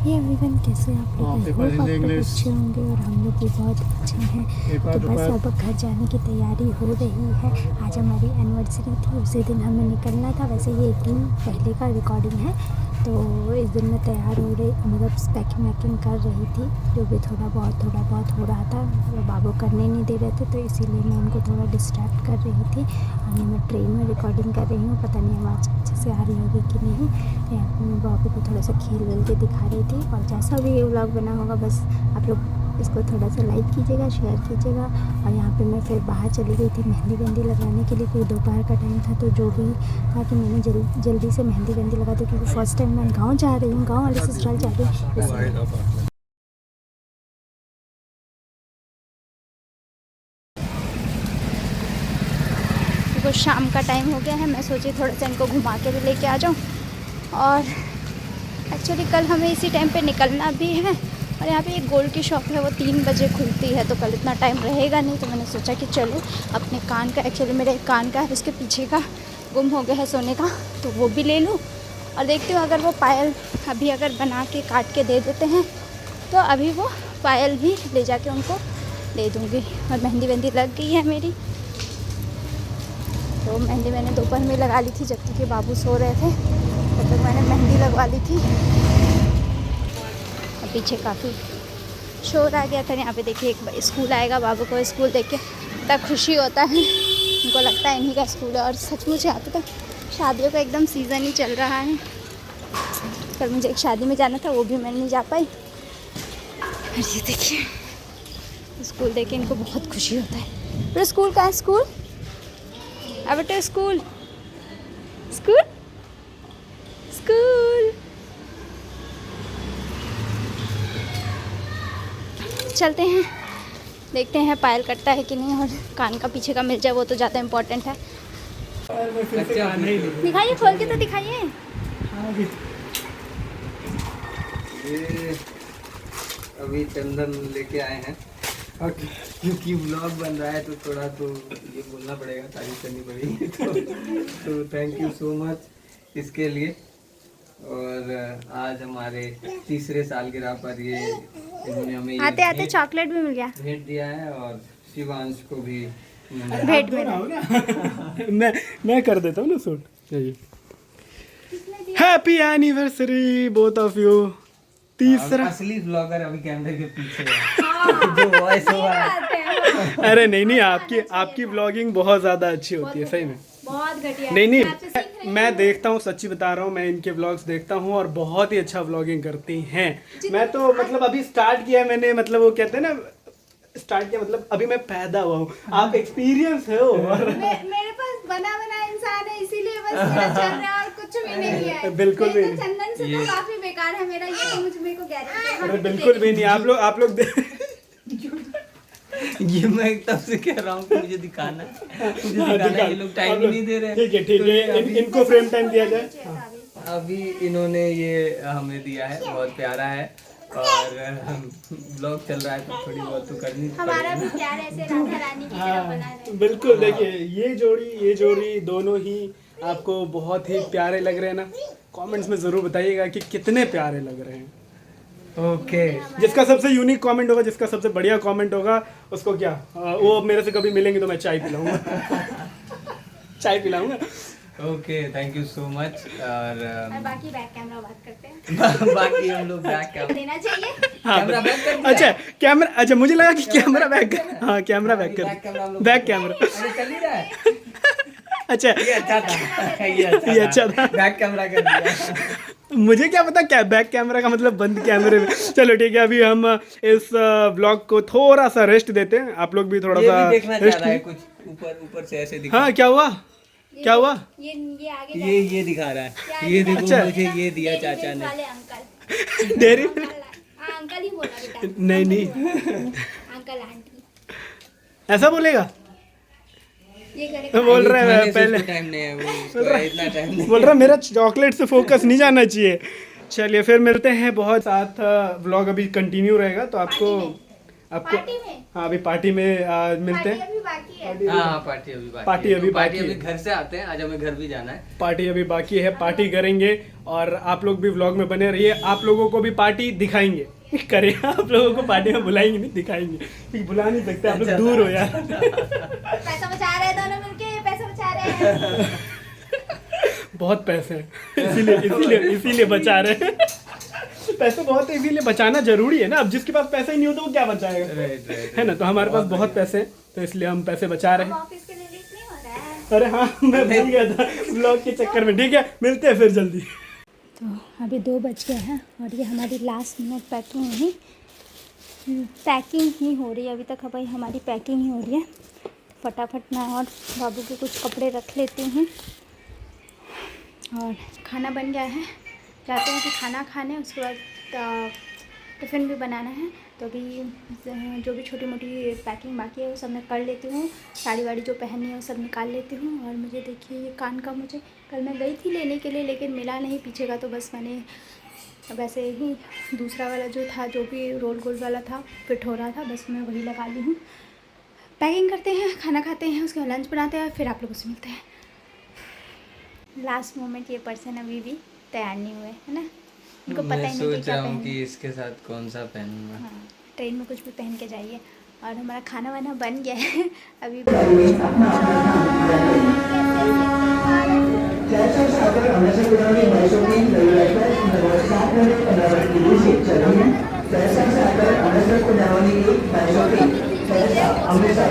ये एवरीवन कैसे आप लोग अच्छे होंगे और हम लोग भी बहुत अच्छे हैं। तो बस अब घर जाने की तैयारी हो रही है। आज हमारी एनिवर्सरी थी, उसी दिन हमें निकलना था। वैसे ये एक दिन पहले का रिकॉर्डिंग है, तो इस दिन मैं तैयार हो रही, मतलब पैकिंग वैकिंग कर रही थी। जो भी थोड़ा बहुत हो रहा था, वो बाबू करने नहीं दे रहे थे, तो इसीलिए मैं उनको थोड़ा डिस्ट्रैक्ट कर रही थी। और मैं ट्रेन में रिकॉर्डिंग कर रही हूँ, पता नहीं आवाज़ अच्छे से आ रही होगी कि नहीं। मैं बाबू को थोड़ा सा खेल वेल के दिखा रही थी। और जैसा भी ये व्लॉग बना होगा, बस आप लोग इसको थोड़ा सा लाइक कीजिएगा, शेयर कीजिएगा। और यहाँ पे मैं फिर बाहर चली गई थी मेहंदी वेंदी लगाने के लिए, क्योंकि दोपहर का टाइम था। तो जो भी था कि मैंने जल्दी से मेहंदी वेंदी लगा दी, क्योंकि फर्स्ट टाइम मैं गाँव जा रही हूँ, गाँव वाले ससुराल जा रही हूँ। वो शाम का टाइम हो गया है, मैं सोची थोड़ा सा इनको घुमा के भी लेके आ जाऊँ। और एक्चुअली कल हमें इसी टाइम पे निकलना भी है। और यहाँ पे एक गोल्ड की शॉप है, वो 3 बजे खुलती है, तो कल इतना टाइम रहेगा नहीं। तो मैंने सोचा कि चलो अपने कान का, एक्चुअली मेरे एक कान का है, उसके पीछे का गुम हो गया है सोने का, तो वो भी ले लूँ। और देखती हूँ अगर वो पायल अभी अगर बना के काट के दे देते हैं, तो अभी वो पायल भी ले जाके उनको दे दूँगी। और मेहंदी वेंदी लग गई है मेरी, तो मेहंदी मैंने दोपहर में लगा ली थी जबकि बाबू सो रहे थे, तब तक मैंने मेहंदी लगवा ली थी। और पीछे काफ़ी शोर आ गया था। यहाँ पे देखिए एक स्कूल आएगा, बाबू को स्कूल देख के इतना खुशी होता है, उनको लगता है इन्हीं का स्कूल है। और सचमुच यहाँ पे तो शादियों का एकदम सीज़न ही चल रहा है। कल मुझे एक शादी में जाना था, वो भी मैं नहीं जा पाई। और ये देखिए स्कूल देख के इनको बहुत खुशी होता है। पर स्कूल का है, स्कूल अब बेटा, स्कूल स्कूल स्कूल। चलते हैं, देखते हैं पायल कटता है कि नहीं, और कान का पीछे का मिल जाए वो तो ज़्यादा इम्पोर्टेंट है। दिखाइए, खोल के तो दिखाइए। अभी चंदन लेके आए हैं, क्योंकि व्लॉग बन रहा है तो थोड़ा तो ये बोलना पड़ेगा, तारीफ करनी पड़ेगी। तो थैंक यू सो मच इसके लिए। और आज हमारे तीसरे सालगिरह पर ये इन्होंने हमें आते आते चॉकलेट भी मिल गया, भेंट दिया है। और शिवांश को भी भेंट में मैं कर देता हूँ ना shoot. Happy anniversary both of you. तीसरा असली व्लॉगर अभी कैमरे के पीछे है, जो वॉइस ओवर। अरे नहीं, आपकी व्लॉगिंग बहुत ज़्यादा अच्छी होती है, सही में बहुत घटिया। नहीं, मैं देखता हूँ, सच्ची बता रहा हूँ, मैं इनके व्लॉग्स देखता हूँ और बहुत ही अच्छा व्लॉगिंग करती हैं। मैं तो मतलब अभी स्टार्ट किया है मैंने, मतलब वो कहते हैं ना, स्टार्ट किया मतलब अभी मैं पैदा हुआ हूँ, आप एक्सपीरियंस हो। मेरे पास बना इंसान है, इसीलिए बस मेरा चल रहा है और कुछ भी नहीं है। बिल्कुल भी नहीं, चंदन से तो काफी बेकार है मेरा, ये तो मेरे को गारंटी है। अरे बिल्कुल भी नहीं, आप लोग ये मैं तब से कह रहा हूँ कि मुझे दिखाना है, ये लोग टाइम ही नहीं दे रहे। ठीक है, इनको फ्रेम टाइम दिया जाए। अभी इन्होंने ये हमें दिया है, बहुत प्यारा है। और ब्लॉग चल रहा है तो थोड़ी बहुत तो करनी हमारा भी प्यार ऐसे राधा रानी की तरह बना है। बिल्कुल, देखिए ये जोड़ी दोनों ही आपको बहुत ही प्यारे लग रहे हैं ना। कमेंट्स में ज़रूर बताइएगा कि कितने प्यारे लग रहे हैं। ओके, जिसका सबसे यूनिक कमेंट होगा, जिसका सबसे बढ़िया कमेंट होगा, उसको क्या वो मेरे से कभी मिलेंगे तो मैं चाय पिलाऊंगा। Okay, thank you so much. और बाकी बैक कैमरा बात करते हैं। बाकी हम लोग बैक कैमरा देना चाहिए। कैमरा बैक कर दिया। अच्छा कैमरा, अच्छा मुझे लगा कि कैमरा बैक कर, हाँ कैमरा बैक कर, बैक कैमरा। अरे चल ही रहा है। अच्छा ये अच्छा था, ये अच्छा था। बैक कैमरा कर दिया। मुझे क्या पता क्या बैक कैमरा का मतलब बंद कैमरे में। चलो ठीक है, अभी हम इस ब्लॉग को थोड़ा सा रेस्ट देते हैं, आप लोग भी थोड़ा सा देखना चाह रहा है कुछ ऊपर से ऐसे दिखा। हाँ क्या हुआ ये आगे ये दिखा रहा है, ये देखो। अच्छा, मुझे ये दिया चाचा ने अंकल डेयरी में। अंकल ही बोला बेटा। नहीं अंकल आंटी ऐसा बोलेगा, ये करेगा। बोल रहा है पहले, टाइम नहीं है, वो इतना टाइम नहीं। बोल रहा मेरा चॉकलेट से फोकस नहीं जाना चाहिए। चलिए फिर मिलते हैं बहुत साथ, व्लॉग अभी कंटिन्यू रहेगा, तो आपको आपको पार्टी में? हाँ अभी पार्टी में मिलते पार्टी हैं। अभी बाकी है। हाँ पार्टी अभी बाकी पार्टी है। अभी तो पार्टी बाकी अभी है। घर से आते हैं, आज हमें घर भी जाना है। पार्टी अभी बाकी है, पार्टी करेंगे और आप लोग भी व्लॉग में बने रहिए। आप लोगों को भी पार्टी दिखाएंगे करें, आप लोगों को पार्टी में बुलाएंगे नहीं, दिखाएंगे, क्योंकि बुला नहीं सकते, आप लोग दूर हो यार। पैसा बचा रहे हैं दोनों मिलके, पैसा बचा रहे हैं। बहुत पैसे हैं, इसीलिए बचा रहे हैं। पैसे बहुत है, इसीलिए बचाना जरूरी है ना। अब जिसके पास पैसा ही नहीं होता वो क्या बचाएगा, राइट है ना। तो हमारे पास बहुत पैसे हैं, तो इसलिए हम पैसे बचा रहे हम हैं। ऑफिस के लिए लेट नहीं हो रहा है। अरे हाँ, मैं भूल गया था व्लॉग के चक्कर में। ठीक है, मिलते हैं फिर जल्दी। तो अभी 2 बज गए हैं और ये हमारी लास्ट मिनट पैकिंग ही हो रही है। अभी तक भाई हमारी पैकिंग ही हो रही है। फटाफट मैं और बाबू के कुछ कपड़े रख लेती हूँ और खाना बन गया है। जाते हैं कि खाना खाने, उसके बाद टिफ़िन भी बनाना है। तो अभी जो भी छोटी मोटी पैकिंग बाकी है वो सब मैं कर लेती हूँ। साड़ी वाड़ी जो पहननी है वो सब निकाल लेती हूँ। और मुझे देखिए ये कान का, मुझे कल मैं गई थी लेने के लिए लेकिन मिला नहीं पीछे का, तो बस मैंने वैसे ही दूसरा वाला जो था, जो भी रोल गोल वाला था, फिट हो रहा था, बस मैं वही लगा ली हूँ। पैकिंग करते हैं, खाना खाते हैं, उसके बाद लंच बनाते हैं, फिर आप लोगों से मिलते हैं। लास्ट मोमेंट, ये पर्सन अभी भी तैयार नहीं हुए, है ना। उनको पता मैं ही नहीं कि सोच क्या रहा हूँ पहनना कि है। इसके साथ कौन सा पहनूंगा। हाँ, ट्रेन में कुछ भी पहन के जाइए। और हमारा खाना वाना बन गया है अभी। अमृतसर